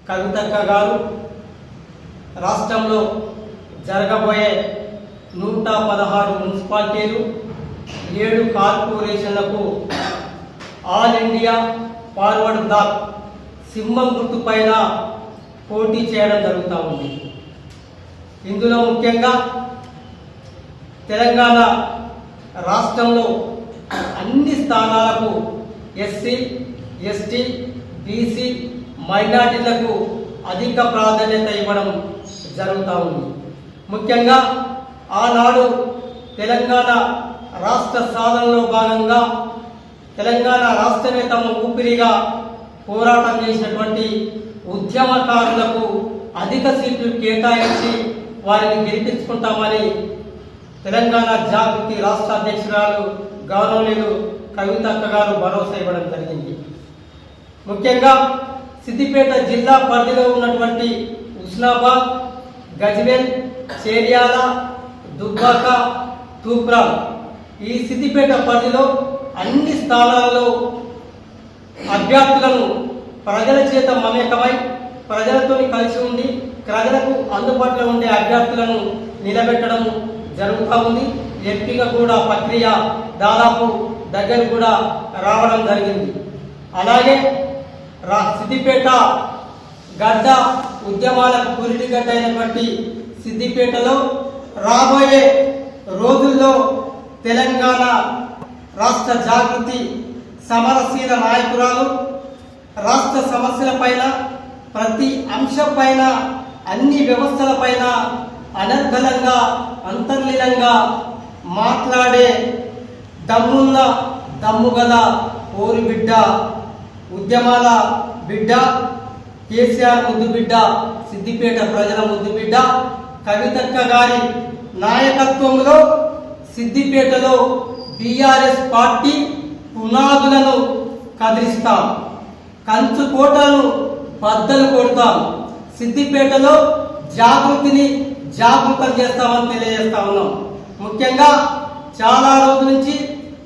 కవితక్క గారు రాష్ట్రంలో జరగబోయే 116 మున్సిపాలిటీలు 7 కార్పొరేషన్లకు ఆల్ ఇండియా ఫార్వర్డ్ బ్లాక్ సింహం గుర్తు పైన పోటీ చేయడం జరుగుతూ ఉంది. ఇందులో ముఖ్యంగా తెలంగాణ రాష్ట్రంలో అన్ని స్థానాలకు ఎస్సీ, ఎస్టీ, బీసీ, మైనార్టీలకు అధిక ప్రాధాన్యత ఇవ్వడం జరుగుతూ ఉంది. ముఖ్యంగా ఆనాడు తెలంగాణ రాష్ట్ర సాధనలో భాగంగా తెలంగాణ రాష్ట్రమే తమ ఊపిరిగా పోరాటం చేసినటువంటి ఉద్యమకారులకు అధిక సీట్లు కేటాయించి వారిని గెలిపించుకుంటామని తెలంగాణ జాగృతి రాష్ట్ర అధ్యక్షురాలు గౌరవనీయులు కవితక్క గారు భరోసా ఇవ్వడం జరిగింది. ముఖ్యంగా సిద్దిపేట జిల్లా పరిధిలో ఉన్నటువంటి హుస్నాబాద్, గజ్వేల్, చేర్యాల, దుబ్బాక, తూప్రాన్ ఈ సిద్దిపేట పరిధిలో అన్ని స్థానాలలో అభ్యర్థులను ప్రజల చేత మమేకమై ప్రజలతో కలిసి ఉండి ప్రజలకు అందుబాటులో ఉండే అభ్యర్థులను నిలబెట్టడం జరుగుతూ ఉంది. ఎంపిక కూడా ప్రక్రియ దాదాపు దగ్గర కూడా రావడం జరిగింది. అలాగే సిద్దిపేట గడ్డ ఉద్యమాలకు పురిటి గడ్డ అయినటువంటి సిద్దిపేటలో రాబోయే రోజుల్లో తెలంగాణ రాష్ట్ర జాగృతి సమరశీల నాయకురాలు రాష్ట్ర సమస్యలపైన ప్రతి అంశంపైన అన్ని వ్యవస్థలపైన అనర్గళంగా అంతర్లీనంగా మాట్లాడే దమ్మున్న దమ్ముగల ఓరి బిడ్డ, ఉద్యమాల బిడ్డ, కేసీఆర్ ముద్దు బిడ్డ, సిద్దిపేట ప్రజల ముద్దు బిడ్డ కవితక్క గారి నాయకత్వంలో సిద్దిపేటలో బీఆర్ఎస్ పార్టీ పునాదులను కదిలిస్తాం, కంచుకోటలను బద్దలు కొడతాం, సిద్దిపేటలో జాగృతిని జాగృతం చేస్తామని తెలియజేస్తా ఉన్నాం. ముఖ్యంగా చాలా రోజుల నుంచి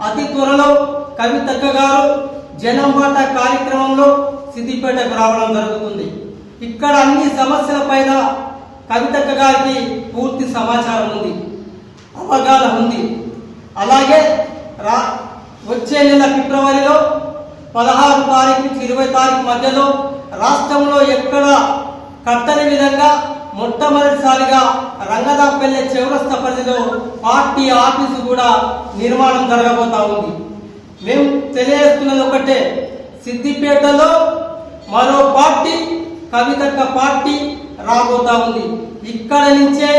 అతి త్వరలో కవితక్క గారు జనం బాట కార్యక్రమంలో సిద్దిపేటకు రావడం జరుగుతుంది. ఇక్కడ అన్ని సమస్యల పైన కవితక్క గారికి పూర్తి సమాచారం ఉంది, అవగాహన ఉంది. అలాగే వచ్చే నెల ఫిబ్రవరిలో 16 తారీఖు నుంచి 20 తారీఖు మధ్యలో రాష్ట్రంలో ఎక్కడ కట్టని విధంగా మొట్టమొదటిసారిగా రంగదాపల్లె చౌరస్తా పరిధిలో పార్టీ ఆఫీసు కూడా నిర్మాణం జరగబోతా ఉంది. మేము తెలియజేస్తున్నది ఒకటే, సిద్దిపేటలో మరో పార్టీ కవితక్క పార్టీ రాబోతా ఉంది. ఇక్కడ నుంచే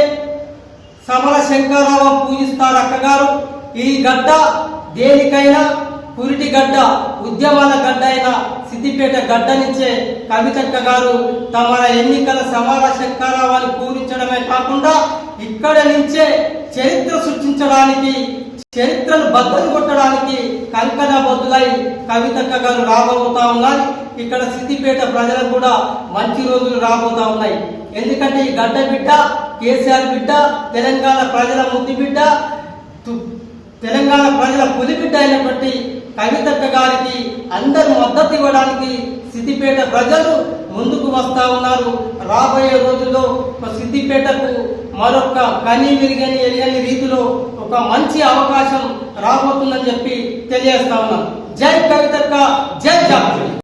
సమర శంకరరావు పూజిస్తారు అక్కగారు. ఈ గడ్డ దేనికైనా పురిటి గడ్డ, ఉద్యమాల గడ్డ అయిన సిద్దిపేట గడ్డ నుంచే కవితక్క గారు తమ ఎన్నికల సమర శంకరరావుని పూరించడమే కాకుండా ఇక్కడ నుంచే చరిత్ర సృష్టించడానికి, చరిత్రను బద్దలు కొట్టడానికి కంకణ బొద్దులై కవితక్క గారు రాబోతా ఉన్నాయి. ఇక్కడ సిద్దిపేట ప్రజలకు కూడా మంచి రోజులు రాబోతా ఉన్నాయి. ఎందుకంటే ఈ గడ్డ బిడ్డ, కేసీఆర్ బిడ్డ, తెలంగాణ ప్రజల ముద్దు బిడ్డ, తెలంగాణ ప్రజల పులిబిడ్డ అయినటువంటి కవితక్క గారికి అందరూ మద్దతు ఇవ్వడానికి సిద్దిపేట ప్రజలు ముందుకు వస్తా ఉన్నారు. రాబోయే రోజుల్లో సిద్దిపేటకు మరొక కని విరిగని ఎలియని రీతిలో ఒక మంచి అవకాశం రాబోతుందని చెప్పి తెలియజేస్తా ఉన్నాం. జై కవితక్క, జై జాగృతి.